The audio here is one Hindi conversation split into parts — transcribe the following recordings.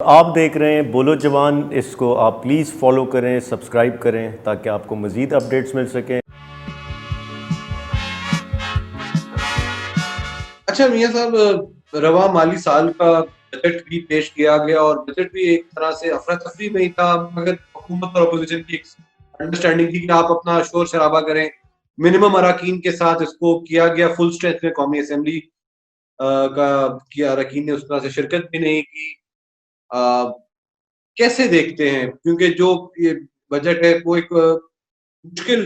आप देख रहे हैं बोलो जवान। इसको आप प्लीज़ फॉलो करें, सब्सक्राइब करें ताकि आपको मज़ीद अपडेट्स मिल सकें। अच्छा मियां साहब, रवा माली साल का बजट भी पेश किया गया और बजट भी एक तरह से अफरा तफरी में ही था, मगर हुकूमत और अपोजिशन की एक अंडरस्टैंडिंग थी कि आप अपना शोर शराबा करें। मिनिमम अराकीन के साथ इसको किया गया, फुल स्ट्रेंथ में कौमी असेंबली का किया, अरकान ने उस तरह से शिरकत भी नहीं की। अ, कैसे देखते हैं, क्योंकि जो ये बजट है वो एक मुश्किल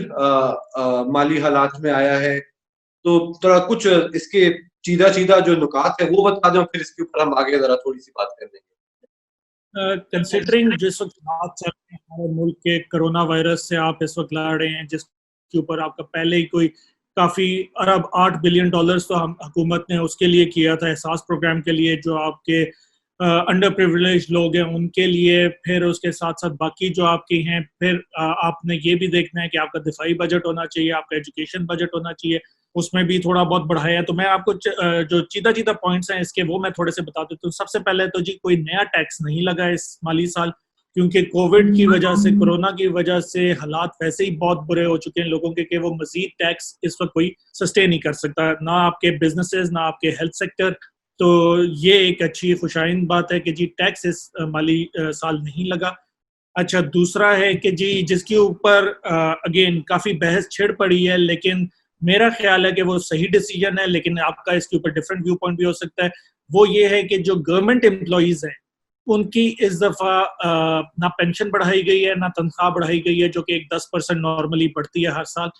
माली हालात में आया है, तो थोड़ा कुछ इसके सीधा सीधा जो नुकात है वो बता दो, फिर इसके ऊपर हम आगे जरा थोड़ी सी बात कर लेंगे। कंसिडरिंग जिस वक्त हालात चल रहे हैं हमारे मुल्क के, कोरोना वायरस से आप इस वक्त लड़ रहे हैं, जिसके ऊपर आपका पहले ही कोई काफी अरब $8 बिलियन तो हम हुकूमत ने उसके लिए किया था, एहसास प्रोग्राम के लिए, जो आपके अंडर प्रिविलेज लोग हैं उनके लिए। फिर उसके साथ साथ बाकी जो आपकी हैं, फिर आपने ये भी देखना है कि आपका दिफाई बजट होना चाहिए, आपका एजुकेशन बजट होना चाहिए, उसमें भी थोड़ा बहुत बढ़ाया। तो मैं आपको जो चीता चीता पॉइंट्स हैं इसके, वो मैं थोड़े से बता देता हूँ। सबसे पहले तो जी कोई नया टैक्स नहीं लगा इस माली साल, क्योंकि कोविड की वजह से, कोरोना की वजह से हालात वैसे ही बहुत बुरे हो चुके हैं लोगों के, कि वो मजीद टैक्स इस वक्त कोई सस्टेन नहीं कर सकता, ना आपके बिजनेसेस ना आपके हेल्थ सेक्टर। तो ये एक अच्छी खुशाइन बात है कि जी टैक्स इस माली साल नहीं लगा। अच्छा, दूसरा है कि जी जिसके ऊपर अगेन काफी बहस छिड़ पड़ी है, लेकिन मेरा ख्याल है कि वो सही डिसीजन है, लेकिन आपका इसके ऊपर डिफरेंट व्यू पॉइंट भी हो सकता है। वो ये है कि जो गवर्नमेंट एम्प्लॉइज हैं उनकी इस दफा ना पेंशन बढ़ाई गई है ना तनख्वाह बढ़ाई गई है, जो कि एक 10% नॉर्मली बढ़ती है हर साल।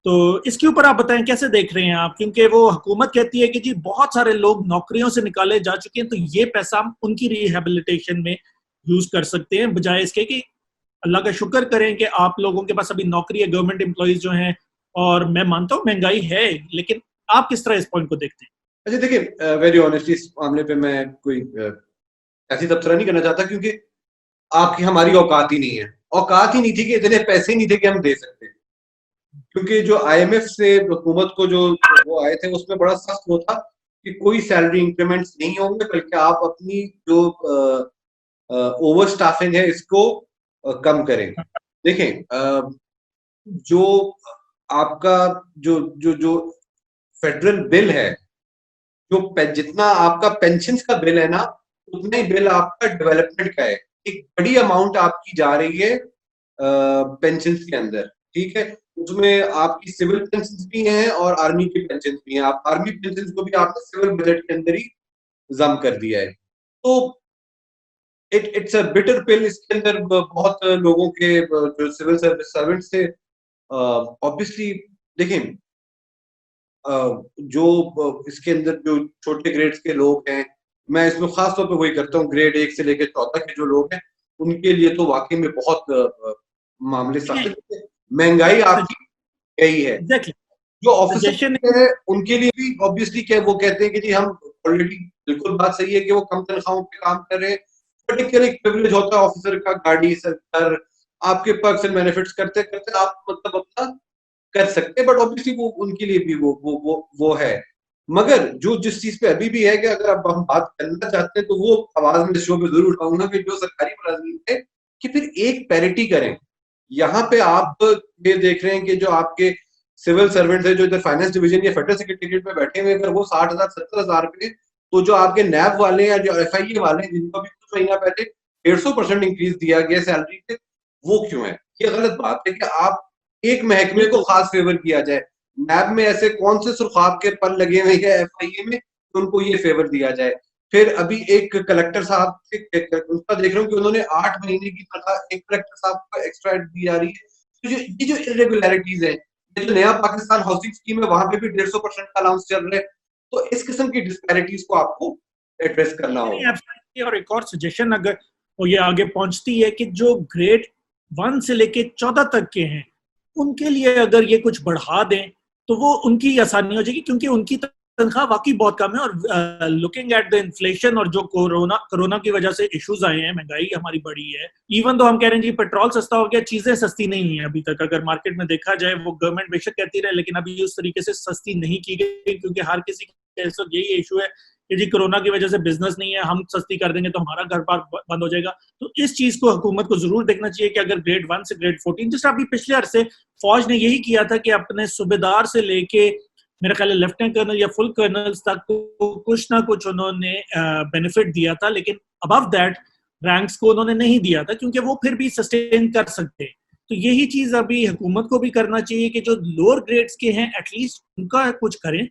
तो इसके ऊपर आप बताएं कैसे देख रहे हैं आप, क्योंकि वो हुकूमत कहती है कि जी बहुत सारे लोग नौकरियों से निकाले जा चुके हैं, तो ये पैसा हम उनकी रिहेबिलिटेशन में यूज कर सकते हैं, बजाय इसके कि अल्लाह का शुक्र करें कि आप लोगों के पास अभी नौकरी है, गवर्नमेंट एम्प्लॉइज जो हैं। और मैं मानता हूँ महंगाई है, लेकिन आप किस तरह इस पॉइंट को देखते हैं? अच्छा देखिए, वेरी ऑनेस्टली इस मामले पे मैं कोई ऐसी तबसरा नहीं करना चाहता, क्योंकि आपकी हमारी औकात ही नहीं है। औकात ही नहीं थी कि इतने पैसे नहीं थे कि हम दे सकते, क्योंकि जो आईएमएफ से हुकूमत को जो वो आए थे उसमें बड़ा सख्त वो था कि कोई सैलरी इंक्रीमेंट्स नहीं होंगे, बल्कि आप अपनी जो ओवर स्टाफिंग है इसको कम करें। देखें, जो आपका जो जो जो फेडरल बिल है, जो जितना आपका पेंशन का बिल है ना, उतना ही बिल आपका डेवलपमेंट का है। एक बड़ी अमाउंट आपकी जा रही है पेंशन के अंदर, ठीक है। उसमें आपकी सिविल पेंशन भी हैं और आर्मी की पेंशन भी हैं। आप आर्मी पेंशन को भी आपने सिविल बजट के अंदर ही जम कर दिया है। तो इट्स अ बिटर पिल। इसके अंदर बहुत लोगों के जो सिविल सर्विस सर्वेंट्स थे, ऑब्वियसली देखें, जो इसके अंदर जो छोटे ग्रेड्स के लोग हैं, मैं इसमें खास तौर पे वही करता हूँ, ग्रेड 1 से लेकर 14 के जो लोग हैं, उनके लिए तो वाकई में बहुत मामले सख्त है। महंगाई आपकी यही है। एग्जैक्टली। जो ऑफिसर सजेशन है उनके लिए भी ऑब्वियसली क्या वो कहते हैं कि जी हम ऑलरेडी, बिल्कुल बात सही है कि वो कम तनख्वाहों पे काम कर रहे हैं, पर्टिकुलर एक प्रिविलेज होता है ऑफिसर का, गाड़ी सरकार आपके पर्क्स एंड बेनिफिट्स करते करते आप मतलब अपना कर सकते हैं, बट ऑब्वियसली वो उनके लिए भी वो है। मगर जो जिस चीज पे अभी भी है कि अगर अब हम बात करना चाहते हैं तो वो आवाज में शो पे जरूर उठाऊंगा कि जो सरकारी मुलाजिम है कि फिर एक पैरिटी करें। यहाँ पे आप ये देख रहे हैं कि जो आपके सिविल सर्वेंट है, जो इधर फाइनेंस डिवीजन या फेडरल सेक्रेटेरिएट में बैठे हुए, अगर वो 60,000 70,000 पे, तो जो आपके नैब वाले या जो एफआईए वाले हैं जिनको भी कुछ महीना पहले 150% इंक्रीज दिया गया सैलरी पे, वो क्यों है? ये गलत बात है कि आप एक महकमे को खास फेवर किया जाए। नैब में ऐसे कौन से सुरखाब के पल लगे हुए हैं एफआईए में, उनको ये फेवर दिया जाए। फिर अभी एक कलेक्टर साहब उनका देख रहा हूँ कि उन्होंने 8 महीने की तनख्वाह एक कलेक्टर साहब को एक्स्ट्रा दी जा रही है। तो ये जो इरेगुलरिटीज है, ये जो नया पाकिस्तान हाउसिंग स्कीम है, वहां पे भी 150% का अलाउंस चल रहा है। तो इस किस्म की डिस्पैरिटीज को आपको एड्रेस करना होगा। और एक और सजेशन, अगर वो ये आगे पहुंचती है कि जो ग्रेड 1 से लेके 14 तक के हैं उनके लिए अगर ये कुछ बढ़ा दें तो वो उनकी आसानी हो जाएगी, क्योंकि उनकी तनख्वाह वाकई बहुत कम है। और लुकिंग एट द इन्फ्लेशन और जो कोरोना की वजह से इश्यूज आए हैं, महंगाई हमारी बढ़ी है। इवन तो हम कह रहे हैं जी पेट्रोल सस्ता हो गया, चीजें सस्ती नहीं है अभी तक। अगर मार्केट में देखा जाए, वो गवर्नमेंट बेशक कहती रहे, लेकिन अभी उस तरीके से सस्ती नहीं की गई, क्योंकि हर किसी का यही इशू है कि जी कोरोना की वजह से बिजनेस नहीं है, हम सस्ती कर देंगे तो हमारा घर बार बंद हो जाएगा। तो इस चीज को हुकूमत को जरूर देखना चाहिए कि अगर ग्रेड 1 से ग्रेड 14, जिस अभी पिछले अरसे फौज ने यही किया था कि अपने सूबेदार से लेके मेरा ख्याल है लेफ्टिनेंट कर्नल या फुल कर्नल्स तक को कुछ ना कुछ उन्होंने बेनिफिट दिया था, लेकिन अबव दैट रैंक्स को उन्होंने नहीं दिया था, क्योंकि वो फिर भी सस्टेन कर सकते हैं। तो यही चीज अभी हुकूमत को भी करना चाहिए कि जो लोअर ग्रेड्स के हैं एटलीस्ट उनका कुछ करें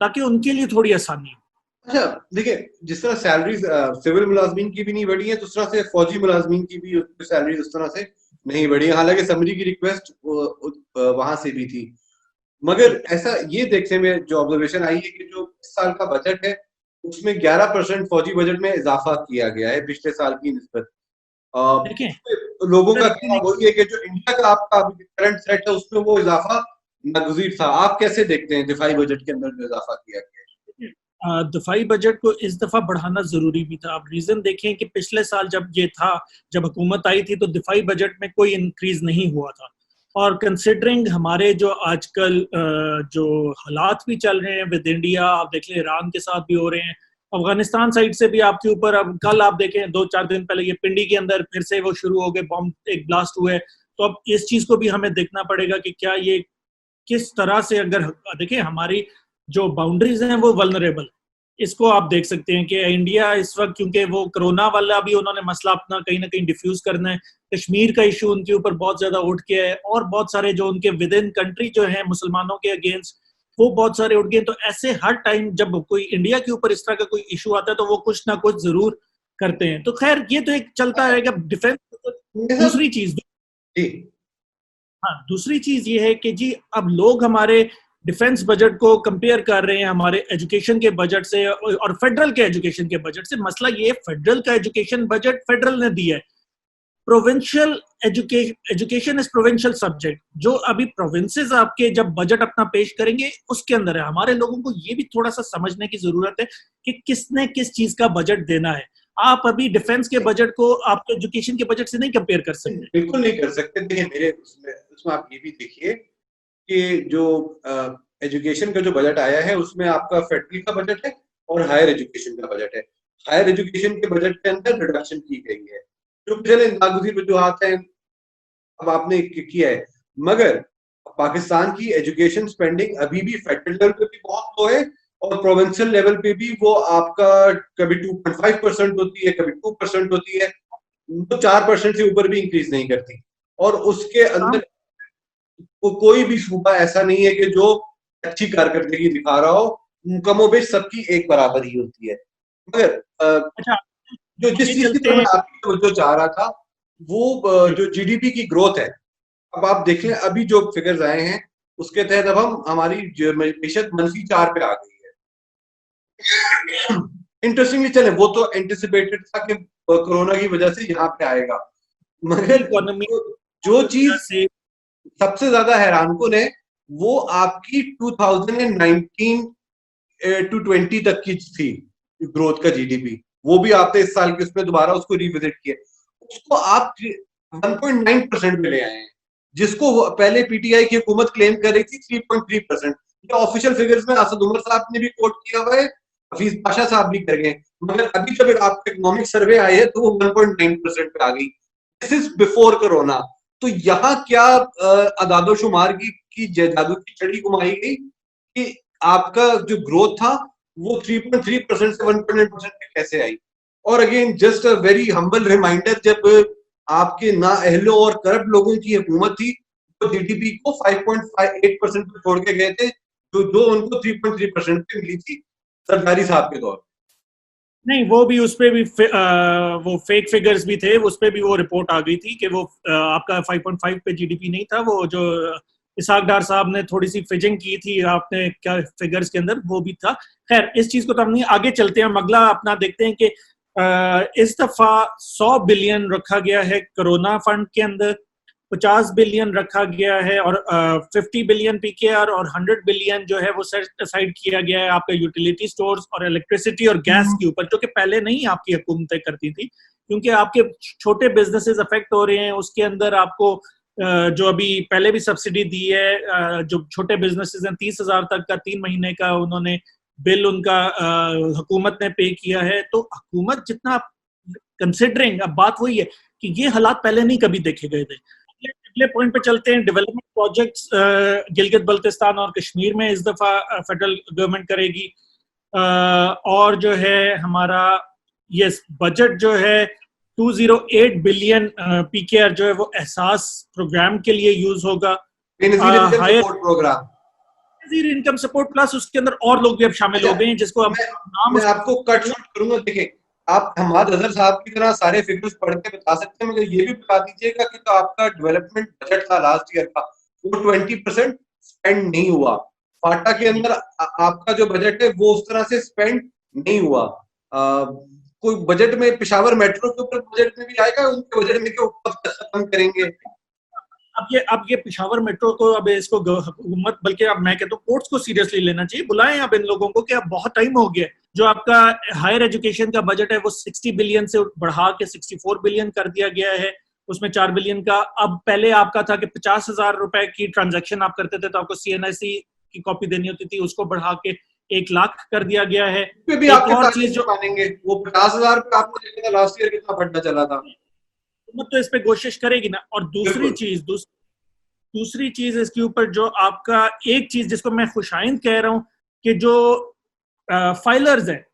ताकि उनके लिए थोड़ी आसानी हो। अच्छा देखिए, जिस तरह सैलरीज सिविल मुलाजमीन की भी नहीं बढ़ी है, दूसरा से फौजी मुलाजमीन की भी सैलरीज उस तरह से नहीं बढ़ी है, हालांकि समरी की रिक्वेस्ट वहां से भी थी। मगर ऐसा ये देखने में जो ऑब्जर्वेशन आई है कि जो इस साल का बजट है उसमें 11% फौजी बजट में इजाफा किया गया है पिछले साल की निस्बत। देखें लोगों का कहना वही है कि जो इंडिया का आपका करंट सेट है उसमें वो इजाफा नागुज़ीर था। आप कैसे देखते हैं दिफाई बजट के अंदर जो इजाफा किया गया है? दफाई बजट को इस दफा बढ़ाना जरूरी भी था। आप रीजन देखें कि पिछले साल जब ये था, जब हुकूमत आई थी तो दिफाई बजट में कोई इंक्रीज नहीं हुआ था, और कंसिडरिंग हमारे जो आजकल जो हालात भी चल रहे हैं विद इंडिया, आप देख लें ईरान के साथ भी हो रहे हैं, अफगानिस्तान साइड से भी आपके ऊपर, अब कल आप देखें 2-4 दिन पहले ये पिंडी के अंदर फिर से वो शुरू हो गए, बॉम्ब एक ब्लास्ट हुए। तो अब इस चीज को भी हमें देखना पड़ेगा कि क्या ये किस तरह से, अगर देखिए हमारी जो बाउंड्रीज हैं वो वल्नरेबल, इसको आप देख सकते हैं कि इंडिया इस वक्त, क्योंकि वो कोरोना वाला भी उन्होंने मसला अपना कहीं ना कहीं डिफ्यूज करना है, कश्मीर का इशू उनके ऊपर बहुत ज्यादा उठ गया है, और बहुत सारे जो उनके विद इन कंट्री जो है मुसलमानों के अगेंस्ट वो बहुत सारे उठ गए। तो ऐसे हर टाइम जब कोई इंडिया के ऊपर इस तरह का कोई इशू आता है तो वो कुछ ना कुछ जरूर करते हैं। तो खैर ये तो एक चलता रहेगा डिफेंस। दूसरी चीज, हाँ दूसरी चीज ये है कि जी अब लोग हमारे डिफेंस बजट को कंपेयर कर रहे हैं हमारे एजुकेशन के बजट से और फेडरल के एजुकेशन के बजट से। मसला ये, फेडरल का एजुकेशन बजट फेडरल ने दिया है, provincial education is provincial subject, जो अभी प्रोविंसेस आपके जब बजट अपना पेश करेंगे उसके अंदर है। हमारे लोगों को ये भी थोड़ा सा समझने की जरूरत है कि किसने किस चीज का बजट देना है। आप अभी डिफेंस के बजट को आप एजुकेशन के बजट से नहीं कंपेयर कर सकते। बिल्कुल नहीं कर सकते। देखिए मेरे उसमें आप ये भी देखिए कि जो एजुकेशन का जो बजट आया है उसमें आपका फेडरल का बजट है और हायर एजुकेशन का बजट है। हायर एजुकेशन के बजट के अंदर रिडक्शन की गई है, जो पिछले नागुज़ीर वजूहात हैं अब आपने किया है। मगर पाकिस्तान की एजुकेशन स्पेंडिंग अभी भी फेडरल लेवल पे भी बहुत लो है और प्रोविंशियल लेवल पे भी वो आपका कभी 2.5% होती है, कभी 2% होती है, वो 4% से ऊपर भी इंक्रीज नहीं करती। और उसके अंदर कोई भी सूबा ऐसा नहीं है कि जो अच्छी कारकर्दगी दिखा रहा हो, कमोबेश सबकी एक बराबर ही होती है। मगर जो जिस चीज की तरफ मैं आपकी तवज्जो चाह रहा था वो जो जीडीपी की ग्रोथ है, अब आप देख लें अभी जो फिगर्स आए हैं उसके तहत अब हमारी मीशत -4 पे आ गई है। इंटरेस्टिंगली चले, वो तो एंटिसिपेटेड था कि कोरोना की वजह से यहाँ पे आएगा, मगर जो चीज सबसे ज्यादा हैरानकुन है वो आपकी 2019 to 20 तक की थी ग्रोथ का जीडीपी। वो भी आपने इस साल के उसमें दोबारा उसको रिविजिट किया, उसको आप 1.9% में ले आए हैं, जिसको पहले पीटीआई की हुकूमत क्लेम कर रही थी 3.3%। ये ऑफिशियल फिगर्स में असद उमर साहब ने भी कोट किया हुआ है, हफीज पाशा साहब भी कर गए। मगर अभी जब आपका इकोनॉमिक सर्वे आई है तो वो 1.9% पे आ गई। This is before corona. तो यहाँ क्या अदादोशुमार की जादू की छड़ी घुमाई गई कि आपका जो ग्रोथ था वो 3.3% से 1.9% पे कैसे आई। और again just a very humble reminder, जब आपके नाअहलों और करप्ट लोगों की हुकूमत थी तो जीडीपी को 5.58% पे छोड़ के गए थे, जो उनको 3.3% पे मिली थी सरदारी साहब के दौर। नहीं, वो भी उस पे भी वो फेक फिगर्स भी थे, उस पे भी वो रिपोर्ट आ गई थी कि वो आपका 5.5 पे जीडीपी नहीं था, वो जो इसहाक डार साहब ने थोड़ी सी फिजिंग की थी आपने क्या फिगर्स के अंदर, वो भी था। खैर इस चीज को तो हम नहीं, आगे चलते हैं। अगला अपना देखते हैं कि इस दफा 100 बिलियन रखा गया है कोरोना फंड के अंदर, 50 बिलियन रखा गया है और 50 बिलियन पीकेआर और 100 बिलियन जो है वो सेट असाइड किया गया है आपका यूटिलिटी स्टोर्स और इलेक्ट्रिसिटी और गैस के ऊपर, जो कि पहले नहीं आपकी हुकूमतें करती थी, क्योंकि आपके छोटे बिजनेसेस अफेक्ट हो रहे हैं। उसके अंदर आपको जो अभी पहले भी सब्सिडी दी है, जो छोटे बिजनेसेस हैं 30,000 तक का 3 महीने का उन्होंने बिल उनका हुकूमत ने पे किया है। तो हुकूमत जितना कंसिडरिंग, अब बात वही है कि ये हालात पहले नहीं कभी देखे गए थे। अगले पॉइंट पे चलते हैं। डेवलपमेंट प्रोजेक्ट्स गिलगित बल्तिस्तान और कश्मीर में इस दफा फेडरल गवर्नमेंट करेगी। और जो है हमारा ये बजट जो है 208 बिलियन पीकेआर जो है वो एहसास प्रोग्राम के लिए यूज होगा। Support program, income support plus उसके अंदर और लोग भी अब शामिल हो गए हैं जिसको अब नाम मैं आपको कट शॉट करूंगा। देखिए, आप हमाद अजहर साहब की तरह सारे फिगर्स पढ़ के बता सकते हैं, मगर ये भी बता दीजिएगा कि तो आपका डेवलपमेंट बजट था लास्ट ईयर का, वो 20% स्पेंड नहीं हुआ। फाटा के अंदर आपका जो बजट है वो उस तरह से स्पेंड नहीं हुआ। कोई बजट में पेशावर मेट्रो के ऊपर बजट में भी आएगा, उनके बजट में के ऊपर खत्म करेंगे। अब ये पेशावर मेट्रो को अब इसको हुकूमत, बल्कि अब मैं कहता हूँ कोर्ट्स को सीरियसली लेना चाहिए। बुलाएं अब इन लोगों को कि अब बहुत टाइम हो गया। जो आपका हायर एजुकेशन का बजट है वो 60 बिलियन से बढ़ा के 64 बिलियन कर दिया गया है। उसमें 4 बिलियन का, अब पहले आपका था कि 50,000 रुपए की ट्रांजैक्शन आप करते थे तो आपको CNIC की कॉपी देनी होती थी, उसको बढ़ा के 1 लाख कर दिया गया है। भी एक और चीज जो मानेंगे, वो 50,000 पे आपको देखा था लास्ट ईयर कितना फंडा चला था। हुकूमत तो इस पे कोशिश करेगी ना। और दूसरी चीज इसके ऊपर जो आपका एक चीज जिसको मैं खुशाइंद कह रहा हूं कि जो फाइलर्स हैं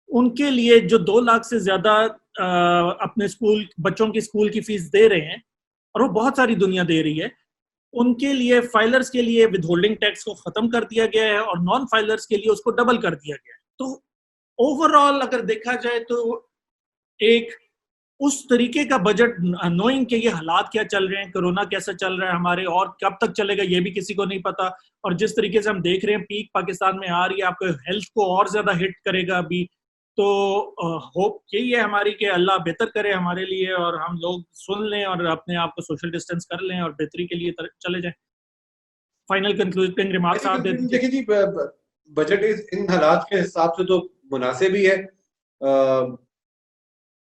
उनके लिए जो 2 लाख से ज्यादा अपने स्कूल बच्चों की स्कूल की फीस दे रहे हैं, और वो बहुत सारी दुनिया दे रही है, उनके लिए फाइलर्स के लिए विदहोल्डिंग टैक्स को खत्म कर दिया गया है और नॉन फाइलर्स के लिए उसको डबल कर दिया गया है। तो ओवरऑल अगर देखा जाए तो एक उस तरीके का बजट, नोइंग के ये हालात क्या चल रहे हैं, कोरोना कैसा चल रहा है हमारे और कब तक चलेगा ये भी किसी को नहीं पता, और जिस तरीके से हम देख रहे हैं पीक पाकिस्तान में आ रही है, आपको हेल्थ को और ज्यादा हिट करेगा अभी। तो होप यही है हमारी कि अल्लाह बेहतर करे हमारे लिए और हम लोग सुन लें और अपने आप को सोशल डिस्टेंस कर लें और बेहतरी के लिए चले जाएं। फाइनल कंक्लूडिंग रिमार्क्स आप दे दीजिए। देखिए जी, बजट इन हालात के हिसाब से तो मुनासिब ही है।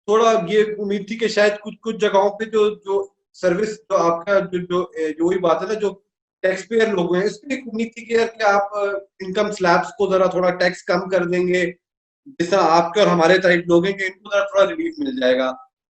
थोड़ा ये उम्मीद थी कि शायद कुछ जगहों पे जो सर्विस जो आपका जो वही बात है ना, जो टैक्स पेयर लोग हैं, इसमें एक उम्मीद थी कि यार कि आप इनकम स्लैब्स को जरा थोड़ा टैक्स कम कर देंगे, जैसा आपके और हमारे टाइप लोग हैं कि इनको जरा थोड़ा रिलीफ मिल जाएगा।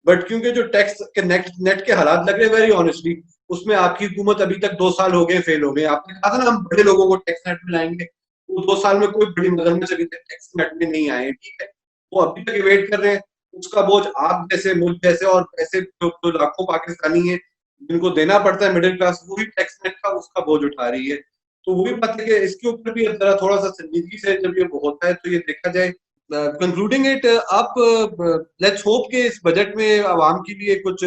बट क्योंकि जो टैक्स के नेट के हालात लग रहे हैं, वेरी ऑनेस्टली, उसमें आपकी हुकूमत अभी तक 2 साल हो गए फेल हो गए। आपने कहा था ना हम बड़े लोगों को टैक्स नेट में लाएंगे, वो 2 साल में कोई बड़ी मगरमच्छ अभी तक टैक्स नेट में नहीं आए। ठीक है, वो अभी तक वेट कर रहे हैं। उसका बोझ आप जैसे, मुझ जैसे और ऐसे जो लाखों पाकिस्तानी हैं जिनको देना पड़ता है, मिडिल क्लास, वो भी टैक्स नेट का उसका बोझ उठा रही है। तो वही बात है कि इसके ऊपर भी जरा थोड़ा सा संजीदगी से जब ये होता है तो ये देखा जाए। कंक्लूडिंग इट, आप लेट्स होप कि इस बजट में आवाम के लिए कुछ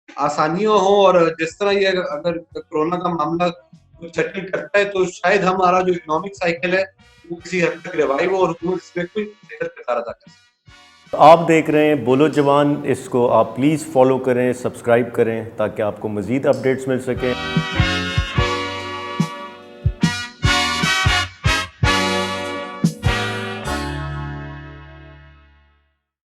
आसानियां हो, और जिस तरह ये अगर कोरोना का मामला सेटल करता है तो शायद हमारा जो इकोनॉमिक साइकिल है वो किसी हद तक रिवाइव हो और हुकूमत इसमें कोई बेहतर किरदार अदा कर सके। आप देख रहे हैं बोलो जवान, इसको आप प्लीज़ फॉलो करें, सब्सक्राइब करें ताकि आपको मज़ीद अपडेट्स मिल सकें।